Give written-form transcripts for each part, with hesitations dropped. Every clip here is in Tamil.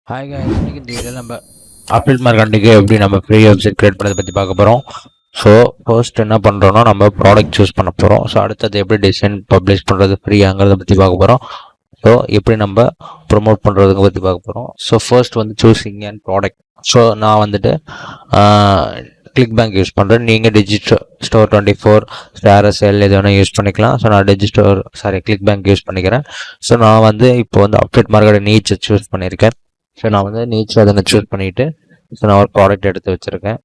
ஹாய் guys, இன்னைக்கு இந்த வீடியோவில் நம்ம அப்டேட் மார்க்கெட்டுக்கு எப்படி நம்ம ஃப்ரீ வெப்சைட் கிரியேட் பண்ணதை பற்றி பார்க்க போகிறோம். ஸோ ஃபர்ஸ்ட் என்ன பண்ணுறோன்னா நம்ம ப்ராடக்ட் சூஸ் பண்ண போகிறோம். ஸோ அடுத்தது எப்படி டிசைன் பப்ளிஷ் பண்ணுறது ஃப்ரீயாங்கிறத பற்றி பார்க்க போகிறோம். ஸோ எப்படி நம்ம ப்ரொமோட் பண்ணுறதுங்க பற்றி பார்க்க போகிறோம். ஸோ ஃபர்ஸ்ட் வந்து சூஸிங் அண்ட் ப்ராடக்ட். ஸோ நான் வந்துட்டு கிளிக் பேங்க் யூஸ் பண்ணுறேன். நீங்கள் டிஜிட்டல் ஸ்டோர் 24 ஸ்டாரஸ்எல் எது வேணால் யூஸ் பண்ணிக்கலாம். ஸோ நான் கிளிக் பேங்க் யூஸ் பண்ணிக்கிறேன். ஸோ நான் வந்து இப்போ வந்து அப்டேட் மார்க்கெட் நீட்ஸ் சூஸ் பண்ணியிருக்கேன். ஸோ நான் வந்து நீட்ஸ் அதை சூஸ் பண்ணிவிட்டு ஸோ நான் ஒரு ப்ராடக்ட் எடுத்து வச்சுருக்கேன்.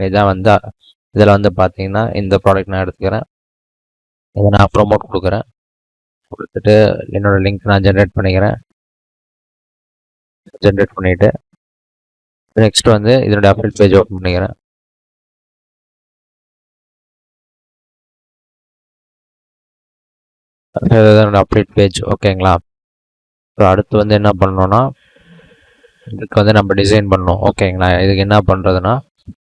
இதான் வந்து இதில் வந்து பார்த்தீங்கன்னா இந்த ப்ராடக்ட் நான் எடுத்துக்கிறேன். இதை நான் ப்ரொமோட் கொடுத்துட்டு என்னோடய லிங்க் நான் ஜென்ரேட் பண்ணிக்கிறேன். ஜென்ரேட் பண்ணிவிட்டு நெக்ஸ்ட் வந்து இதனுடைய அப்டேட் பேஜ் ஓப்பன் பண்ணிக்கிறேன். என்னோட அப்டேட் பேஜ் ஓகேங்களா. ஸோ அடுத்து வந்து என்ன பண்ணணும்னா இதுக்கு வந்து நம்ம டிசைன் பண்ணணும் ஓகேங்களா. இதுக்கு என்ன பண்ணுறதுன்னா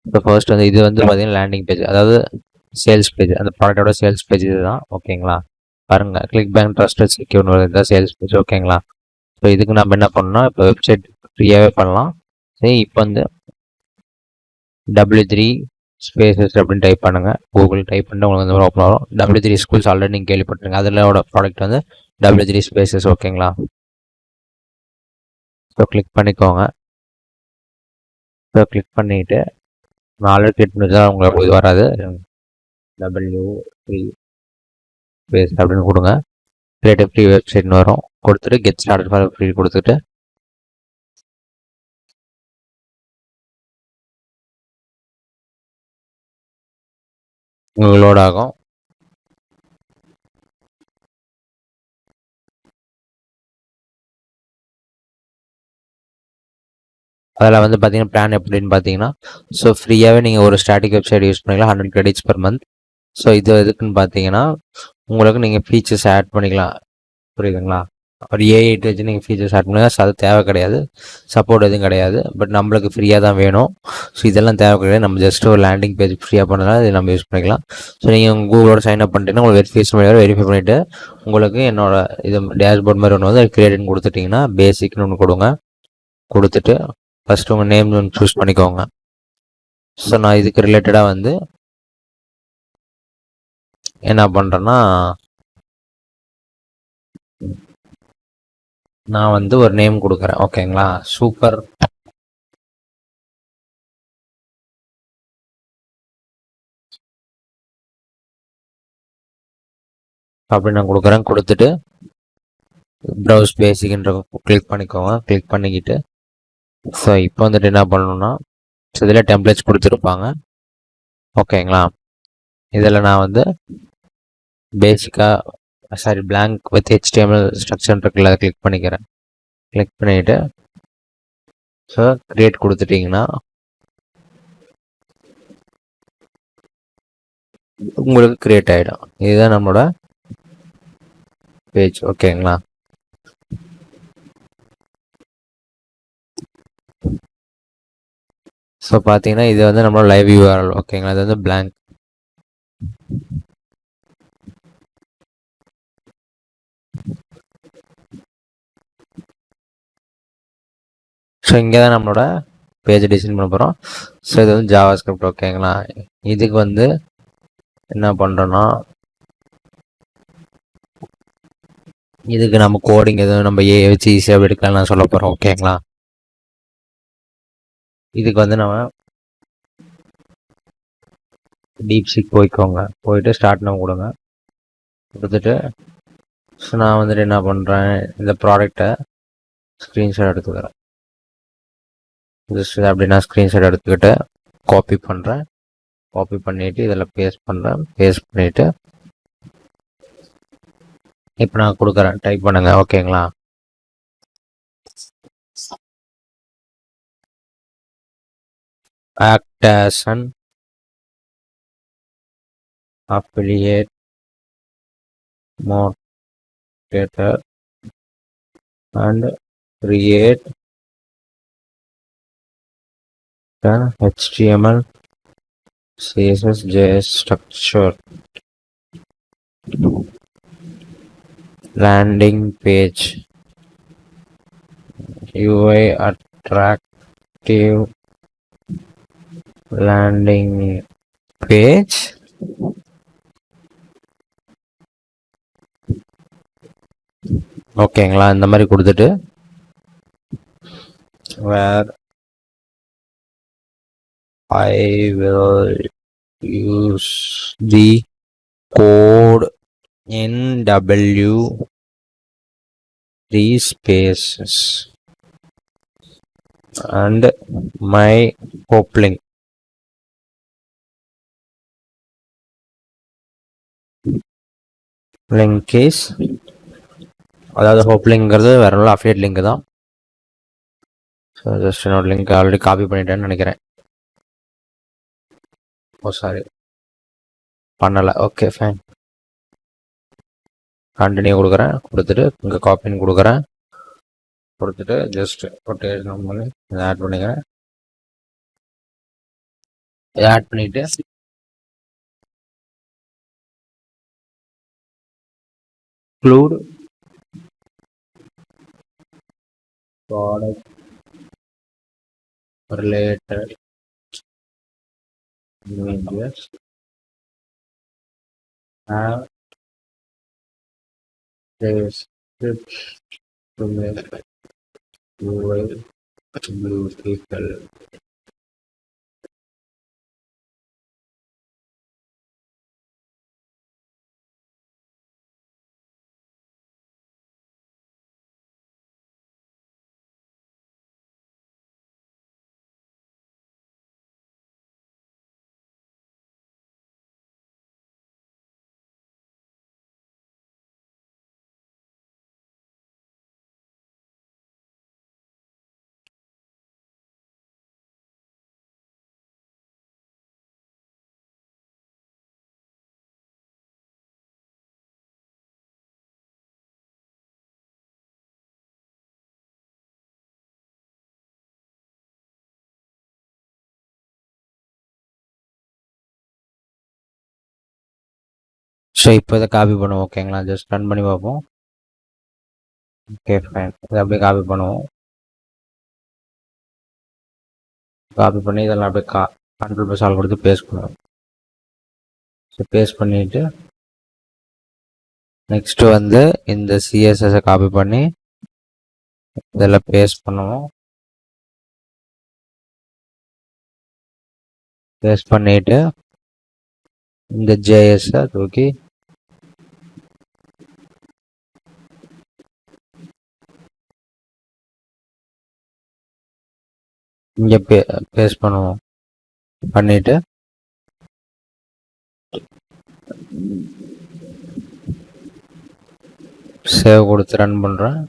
இப்போ ஃபர்ஸ்ட் வந்து இது வந்து பார்த்தீங்கன்னா லேண்டிங் பேஜ், அதாவது சேல்ஸ் பேஜ், அந்த ப்ராடக்டோட சேல்ஸ் பேஜ் இதுதான் ஓகேங்களா. பாருங்கள், கிளிக் பேங்க் ட்ரஸ்டட் செக்யூர்னு இதுதான் சேல்ஸ் பேஜ் ஓகேங்களா. ஸோ இதுக்கு நம்ம என்ன பண்ணோம்னா இப்போ வெப்சைட் ஃப்ரீயாகவே பண்ணலாம். சரி, இப்போ வந்து W3 ஸ்பேசஸ் அப்படின்னு டைப் பண்ணுங்கள். கூகுள் டைப் பண்ணிட்டு உங்களுக்கு வந்து ஓப்பன் ஆகும். W3 ஸ்கூல்ஸ் ஆல்ரெடி நீங்கள் கேள்விப்பட்டிருங்க. அதிலோட ப்ராடக்ட் வந்து W3 ஸ்பேசஸ் ஓகேங்களா. ஸோ கிளிக் பண்ணிக்கோங்க. ஸோ கிளிக் பண்ணிவிட்டு நான் ஆல்ரெடி கிளிக் பண்ணிதான் உங்களுக்கு இது வராது. W3 ஸ்பேஸ் அப்படின்னு கொடுங்க. கிரியேட்டிவ் ஃப்ரீ வெப்சைட்னு வரும். கொடுத்துட்டு கெட் ஸ்டார்டட் ஃபார் ஃப்ரீ கொடுத்துட்டு உங்களுக்கு லோட் ஆகும். அதில் வந்து பார்த்தீங்கன்னா பிளான் எப்படின்னு பார்த்தீங்கன்னா ஸோ ஃப்ரீயாகவே நீங்கள் ஒரு ஸ்டாட்டிக் வெப்சைட் யூஸ் பண்ணிக்கலாம் 100 கிரெடிட்ஸ் பர் மந்த். ஸோ இது எதுக்குன்னு பார்த்தீங்கன்னா உங்களுக்கு நீங்கள் ஃபீச்சர்ஸ் ஆட் பண்ணிக்கலாம், புரியுதுங்களா. ஒரு ஏஐ வச்சு நீங்கள் ஃபீச்சர்ஸ் ஆட் பண்ணிக்கலாம். அது தேவை கிடையாது, சப்போர்ட் எதுவும் கிடையாது. பட் நம்மளுக்கு ஃப்ரீயாக தான் வேணும். ஸோ இதெல்லாம் தேவை கிடையாது. நம்ம ஜஸ்ட் ஒரு லேண்டிங் பேஜ் ஃப்ரீயாக பண்ணலாம், இது நம்ம யூஸ் பண்ணிக்கலாம். ஸோ நீங்கள் கூகுளோட சைன் அப் பண்ணிட்டீங்கன்னா உங்களுக்கு வெரிஃபை பண்ணிவிட்டு உங்களுக்கு என்னோட இது டேஷ்போர்ட் மாதிரி ஒன்று வந்து கிரியேட்னு கொடுத்துட்டிங்கன்னா பேசிக்னு ஒன்று கொடுத்துட்டு ஃபஸ்ட்டு உங்கள் நேம் ஒன்று சூஸ் பண்ணிக்கோங்க. ஸோ நான் இதுக்கு ரிலேட்டடாக வந்து என்ன பண்ணுறேன்னா நான் வந்து ஒரு நேம் கொடுக்குறேன் ஓகேங்களா. சூப்பர் அப்படின்னு நான் கொடுக்குறேன். கொடுத்துட்டு ப்ரௌஸ் பேசிக்ன்ற கிளிக் பண்ணிக்கோங்க. கிளிக் பண்ணிக்கிட்டு ஸோ இப்போ வந்துட்டு என்ன பண்ணணும்னா ஸோ இதில் டெம்ப்ளேட்ஸ் கொடுத்துருப்பாங்க ஓகேங்களா. இதில் நான் வந்து பேசிக்காக பிளாங்க் வித் HTML ஸ்ட்ரக்சர் இருக்குல்ல, அதை கிளிக் பண்ணிக்கிறேன். கிளிக் பண்ணிவிட்டு ஸோ கிரியேட் கொடுத்துட்டிங்கன்னா உங்களுக்கு கிரியேட் ஆகிடும். இதுதான் நம்மளோட பேஜ் ஓகேங்களா. ஸோ பார்த்தீங்கன்னா இது வந்து நம்மளோட லைவ் URL ஓகேங்களா. இது வந்து பிளாங்க். ஸோ இங்கே தான் நம்மளோட பேஜ் டிசைன் பண்ண போகிறோம். ஸோ இது வந்து ஜாவா ஸ்கிரிப்ட் ஓகேங்களா. இதுக்கு வந்து என்ன பண்ணுறோன்னா இதுக்கு நம்ம கோடிங் எதுவும் நம்ம வச்சு ஈஸியாக எடுக்கலாம் நான் சொல்ல போகிறோம் ஓகேங்களா. இதுக்கு வந்து நம்ம டீப்சீக் போயிட்டு ஸ்டார்ட் நம்ம கொடுத்துட்டு ஸோ நான் வந்துட்டு என்ன பண்ணுறேன், இந்த ப்ராடக்டை ஸ்க்ரீன்ஷாட் எடுத்துக்கிறேன். ஜஸ்ட் அப்படி நான் ஸ்க்ரீன்ஷாட் எடுத்துக்கிட்டு காப்பி பண்ணிவிட்டு இதில் பேஸ்ட் பண்ணிவிட்டு இப்போ நான் கொடுக்குறேன், டைப் பண்ணுங்க ஓகேங்களா. Act as an affiliate motivator and create an HTML CSS JS structure landing page UI attractive landing page. ஓகேங்களா, இந்த மாதிரி கொடுத்துட்டு where I will use the code NW 3 spaces and my hope link. Link is, அதாவது ஹோப் லிங்க்ங்கிறது வேற ஒன்றும் அஃபிலியேட் லிங்க் தான். ஸோ ஜஸ்ட் என்னோட லிங்க் ஆல்ரெடி காப்பி பண்ணிட்டேன்னு நினைக்கிறேன். ஓ சாரி, பண்ணலை. Okay fine. கண்டினியூ கொடுக்குறேன். கொடுத்துட்டு இங்கே காப்பின்னு கொடுக்குறேன். கொடுத்துட்டு ஜஸ்ட் கொட்டேஷன் பண்ணி இதை ஆட் பண்ணிக்கிறேன். இதை ஆட் பண்ணிவிட்டு include product related images have description to make UI beautiful. So இப்போ இதை காப்பி பண்ணுவோம். ஓகேங்களா, ஜஸ்ட் ரன் பண்ணி பார்ப்போம். Okay fine. இதை அப்படியே காப்பி பண்ணுவோம். காப்பி பண்ணி இதெல்லாம் அப்படியே Ctrl+Alt கொடுத்து பேஸ்ட் பண்ணுவோம். ஸோ பேஸ்ட் பண்ணிவிட்டு நெக்ஸ்ட்டு வந்து இந்த சிஎஸ்எஸை காப்பி பண்ணி இதெல்லாம் பேஸ்ட் பண்ணுவோம். பேஸ்ட் பண்ணிவிட்டு இந்த ஜேஎஸை தூக்கி இங்கே பேஸ்ட் பண்ணுவோம். பண்ணிவிட்டு சேவ் கொடுத்து ரன் பண்ணுறேன்.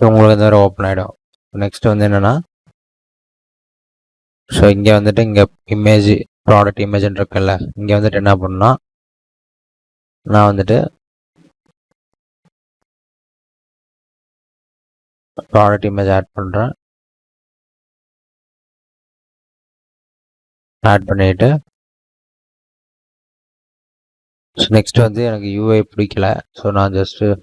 ஸோ உங்களுக்கு இந்த மாதிரி ஓப்பன் ஆகிடும். நெக்ஸ்ட் வந்து என்னென்னா, ஸோ இங்கே வந்துட்டு இங்கே இமேஜ் ப்ராடக்ட் இமேஜ்ன்னு இருக்குல்ல, இங்கே வந்துட்டு என்ன பண்ணணும்னா நான் வந்துட்டு ப்ராடக்ட் இமேஜ் ஆட் பண்ணுறேன். ஆட் பண்ணிவிட்டு ஸோ நெக்ஸ்ட் வந்து எனக்கு யூஐ பிடிக்கல. ஸோ நான் ஜஸ்ட்டு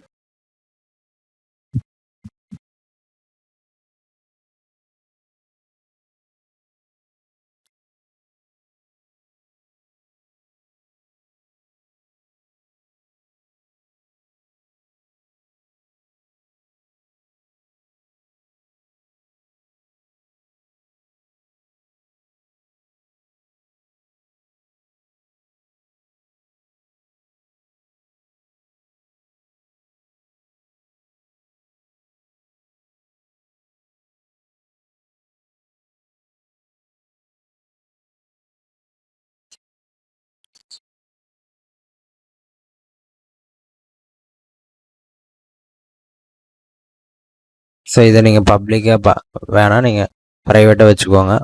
ஸோ இதை நீங்கள் பப்ளிக்காக வேணால் நீங்கள் ப்ரைவேட்டாக வச்சுக்கோங்க.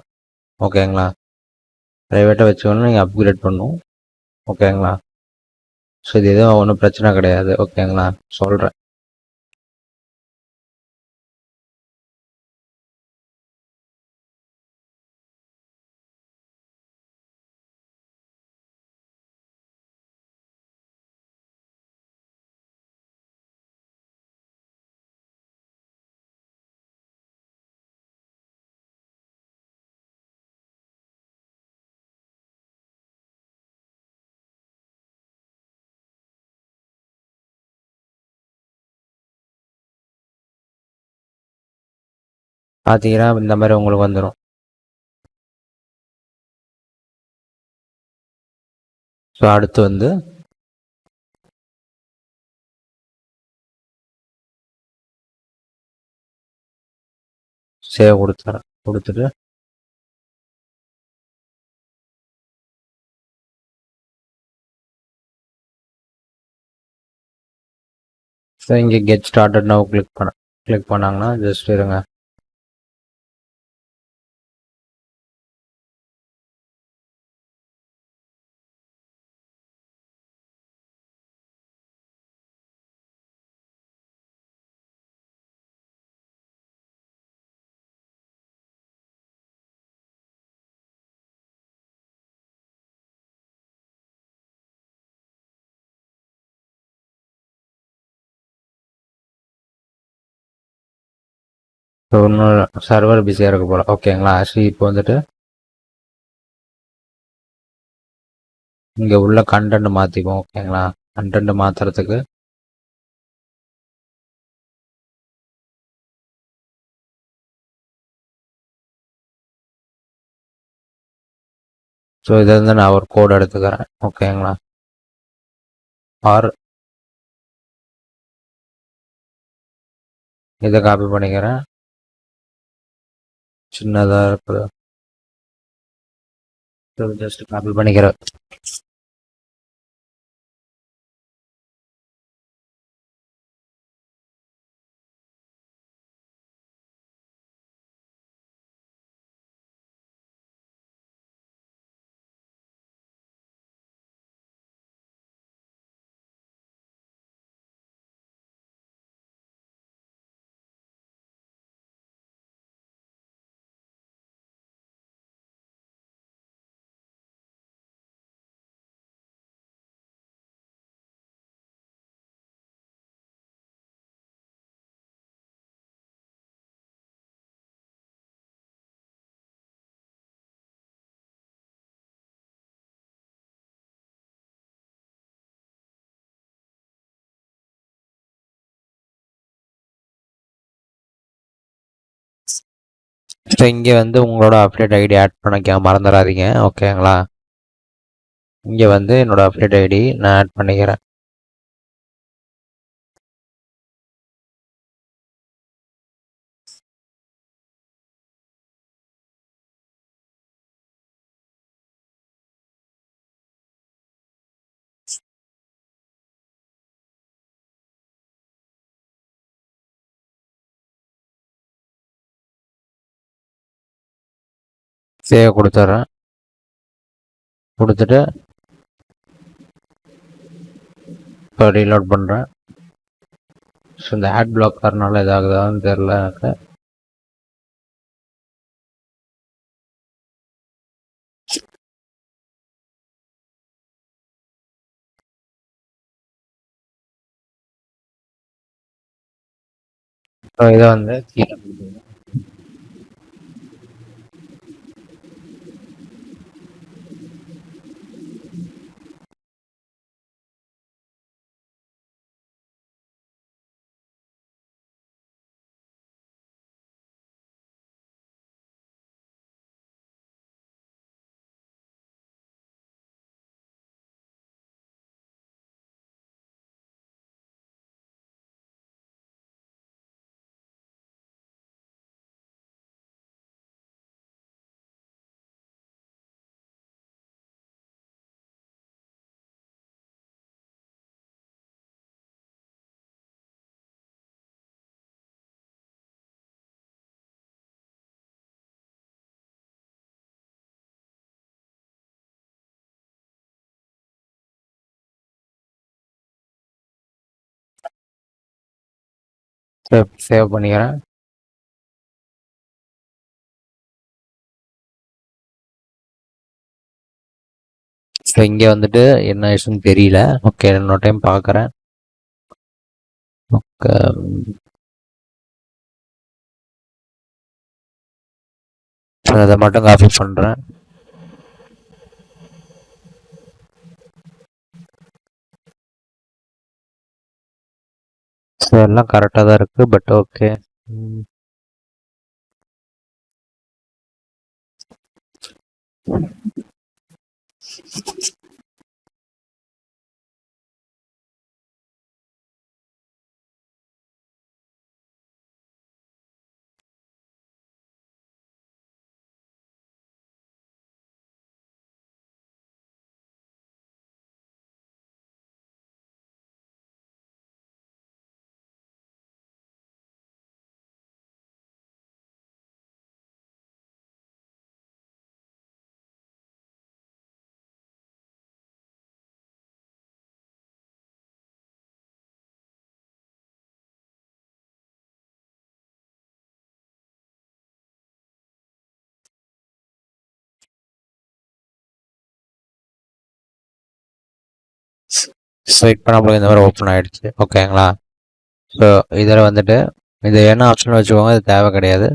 ஓகேங்களா. ப்ரைவேட்டாக வச்சுக்கணும் நீங்கள் அப்கிரேட் பண்ணணும். ஓகேங்களா. ஸோ இது எதுவும் ஒன்றும் பிரச்சனை கிடையாது. ஓகேங்களா, சொல்கிறேன். பார்த்தீங்கன்னா இந்த மாதிரி உங்களுக்கு வந்துடும். ஸோ அடுத்து வந்து சேவ் கொடுத்துறேன். கொடுத்துட்டு ஸோ இங்கே கெட் ஸ்டார்டட் நவ் கிளிக் பண்ணாங்கன்னா ஜஸ்ட் இருங்க. ஸோ இன்னும் சர்வர் பிஸியாக இருக்க போல. ஓகேங்களா. ஆக்சுவலி இப்போ வந்துட்டு இங்கே உள்ள கண்டென்ட் மாற்றிப்போம். ஓகேங்களா. கண்டென்ட் மாற்றுறதுக்கு ஸோ இதை வந்து நான் ஒரு கோட் எடுத்துக்கிறேன். ஓகேங்களா. ஆர் இதை காப்பி பண்ணிக்கிறேன். சின்னதாக இருக்குது. ஸோ ஜஸ்ட் காப்பி பண்ணிக்கிறேன். ஸோ இங்கே வந்து உங்களோட அப்டேட் ஐடி ஆட் பண்ணிக்க மறந்துடாதீங்க. ஓகேங்களா. இங்கே வந்து என்னோட அப்டேட் ஐடி நான் ஆட் பண்ணிக்கிறேன். சேவ் கொடுத்துட்றேன். கொடுத்துட்டு இப்போ ரீலோட் பண்ணுறேன். ஸோ இந்த ஆட் பிளாக்கர்னால இதாகுதான்னு தெரில எனக்கு. ஸோ இதை வந்து கீழே சேவ் பண்ணிக்கிறேன். ஸோ இங்கே வந்துட்டு என்ன இஷ்யூன்னு தெரியல. ஓகே, இன்னொரு டைம் பார்க்குறேன். ஓகே, அதை மட்டும் காப்பி பண்ணுறேன். ஸோ எல்லாம் கரெக்டாக தான் இருக்குது. பட் ஓகே, ஸோ இப்போ நம்மளுக்கு இந்த மாதிரி ஓப்பன் ஆகிடுச்சு. ஓகேங்களா? ஸோ இதில் வந்துட்டு இது என்ன ஆப்ஷன் வச்சுக்கோங்க, இது தேவை கிடையாது.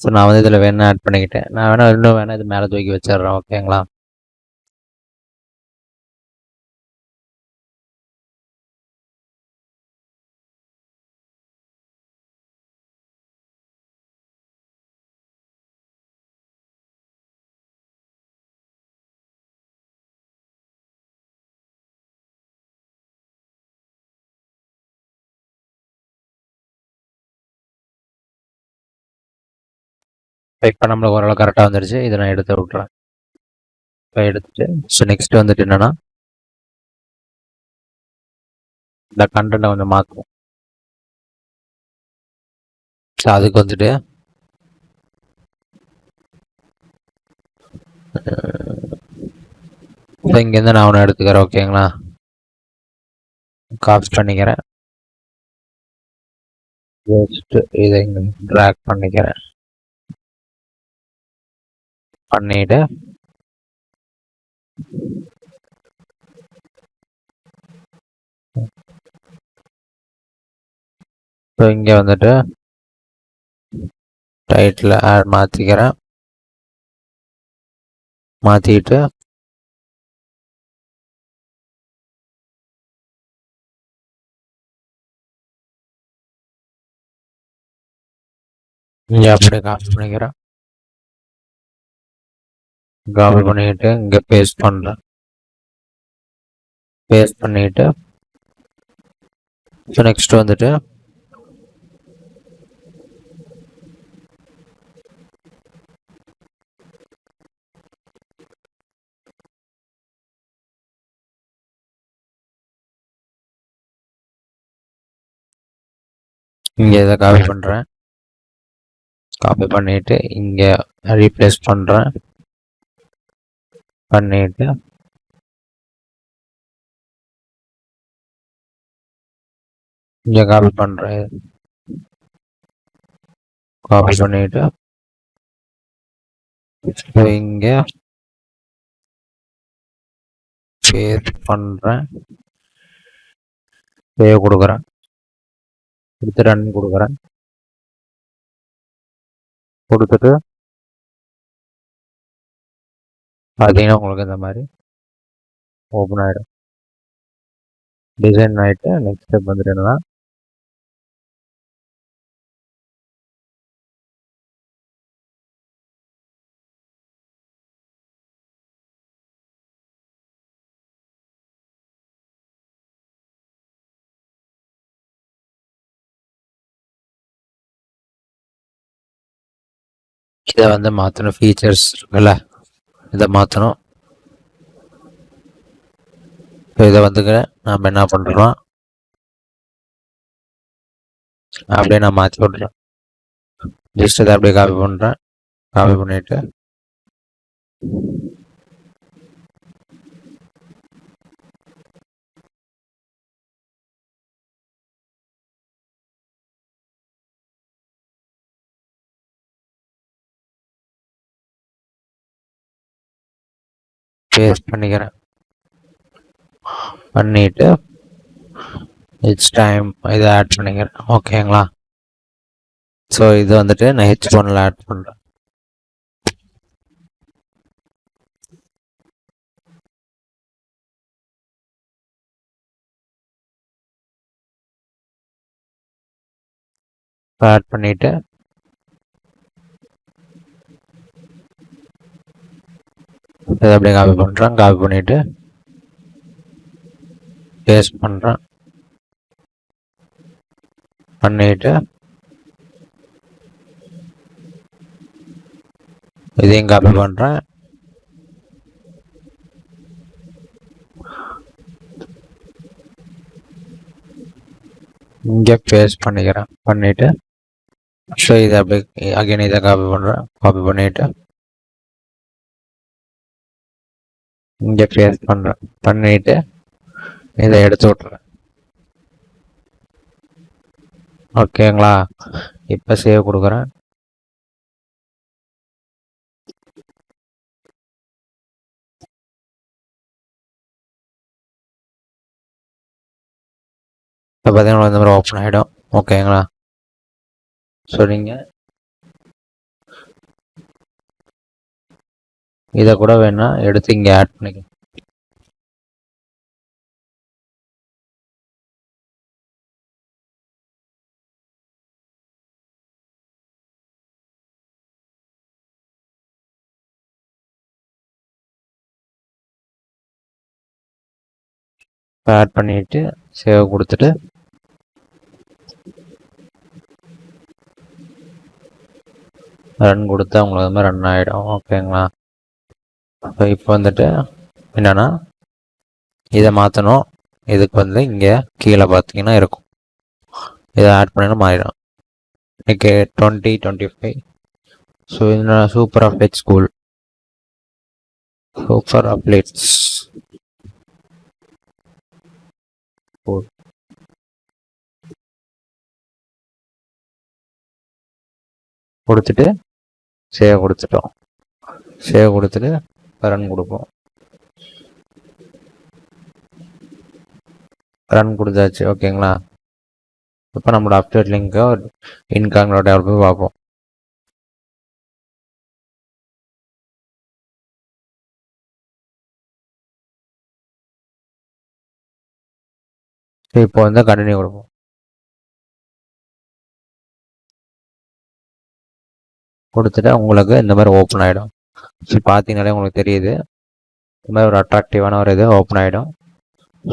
ஸோ நான் வந்து இதில் வேணா ஆட் பண்ணிக்கிட்டேன். நான் இன்னும் வேணால் இது மேலே தூக்கி வச்சிடுறேன். ஓகேங்களா? இப்போ நம்மளுக்கு ஓரளவு கரெக்டாக வந்துடுச்சு. இதை நான் எடுத்து விட்றேன். இப்போ எடுத்துட்டு ஸோ நெக்ஸ்ட் வந்துட்டு என்னென்னா இந்த கண்டென்ட்டை கொஞ்சம் மாற்றுவோம். ஸோ அதுக்கு வந்துட்டு ஸோ இங்கேருந்து நான் ஒன்று எடுத்துக்கிறேன். ஓகேங்களா? காப்பி பண்ணிக்கிறேன். ஜஸ்ட் இதை இங்கே ட்ராக் பண்ணிக்கிறேன். பண்ணிவிட்டு ஸோ இங்கே வந்துட்டு டைட்டில் ஆட் மாற்றிக்கிறேன். மாற்றிக்கிட்டு இங்கே அப்படியே காப்பி பண்ணிக்கிறேன். காப்பி பண்ணிக்கிட்டு இங்கே பேஸ்ட் பண்ணுறேன். பேஸ்ட் பண்ணிவிட்டு ஸோ நெக்ஸ்ட் வந்துட்டு இங்கே இதை காப்பி பண்ணுறேன். காப்பி பண்ணிவிட்டு இங்கே ரீப்ளேஸ் பண்ணுறேன். பண்ணிவிட்டு இங்கே காப்பி பண்ணுறேன். காப்பி பண்ணிவிட்டு இங்கே பேஸ்ட் பண்ணுறேன். சேவ் கொடுக்குறேன். கொடுத்து ரன் கொடுக்குறேன். கொடுத்துட்டு பார்த்தீங்கன்னா உங்களுக்கு இந்த மாதிரி ஓப்பன் ஆகிடும். டிசைன் ஆகிட்டு நெக்ஸ்ட் ஸ்டெப் வந்துட்டு என்னன்னா இதை வந்து மாற்றணும். ஃபீச்சர்ஸ் இருக்குல்ல, இதை மாற்றணும். ஸோ இதை வந்துங்க நம்ம என்ன பண்ணுறோம், அப்படியே நான் மாற்றி விட்றேன். ஜஸ்ட் இதை அப்படியே காப்பி பண்ணுறேன். காப்பி பண்ணிவிட்டு பேஸ்ட் பண்ணிக்கிறேன். பண்ணிட்டு இட்ஸ் டைம் இதை ஆட் பண்ணிக்கிறேன். ஓகேங்களா? ஸோ இது வந்துட்டு நான் H1ல் ஆட் பண்ணுறேன். ஆட் பண்ணிவிட்டு இதை அப்படியே காப்பி பண்ணுறேன். காப்பி பண்ணிவிட்டு பேஸ்ட் பண்ணுறேன். பண்ணிவிட்டு இதையும் காப்பி பண்ணுறேன். இங்கே பேஸ்ட் பண்ணிக்கிறேன். பண்ணிவிட்டு ஸோ இதை அப்படியே அகைன் இதை காப்பி பண்ணுறேன். காப்பி பண்ணிவிட்டு இங்கே பேஸ்ட் பண்ணுறேன். பண்ணிவிட்டு இதை எடுத்து விட்றேன். ஓகேங்களா? இப்போ சேவ் கொடுக்குறேன். இப்போ பார்த்தீங்கன்னா இந்த மாதிரி ஓப்பன் ஆகிடும். ஓகேங்களா? ஸோ நீங்கள் இதை கூட வேணா எடுத்து இங்கே ஆட் பண்ணிக்கலாம். ஆட் பண்ணிவிட்டு சேவ் கொடுத்துட்டு ரன் கொடுத்தா உங்களுக்கு அது மாதிரி ரன் ஆகிடும். ஓகேங்களா? ஸோ இப்போ வந்துட்டு என்னென்னா இதை மாற்றணும். இதுக்கு வந்து இங்கே கீழே பார்த்தீங்கன்னா இருக்கும். இதை ஆட் பண்ணினா மாறிடும். இன்றைக்கி 2025. ஸோ இந்த super update school, super updates school கொடுத்துட்டு சேவ் கொடுத்துட்டோம். சேவ் கொடுத்துட்டு ரன் கொடுப்போம். ரன் கொடுத்தாச்சு. ஓகேங்களா? இப்போ நம்மளோட அப்டேட் லிங்க்கை இன்காங்களோட டெவலப்பை பார்ப்போம். இப்போ வந்து கண்டினியூ கொடுப்போம். கொடுத்துட்டு உங்களுக்கு இந்த மாதிரி ஓப்பன் ஆகிடும். ஸோ பார்த்தீங்கன்னாலே உங்களுக்கு தெரியுது இந்த மாதிரி ஒரு அட்ராக்டிவான ஒரு இது ஓப்பன் ஆகிடும்.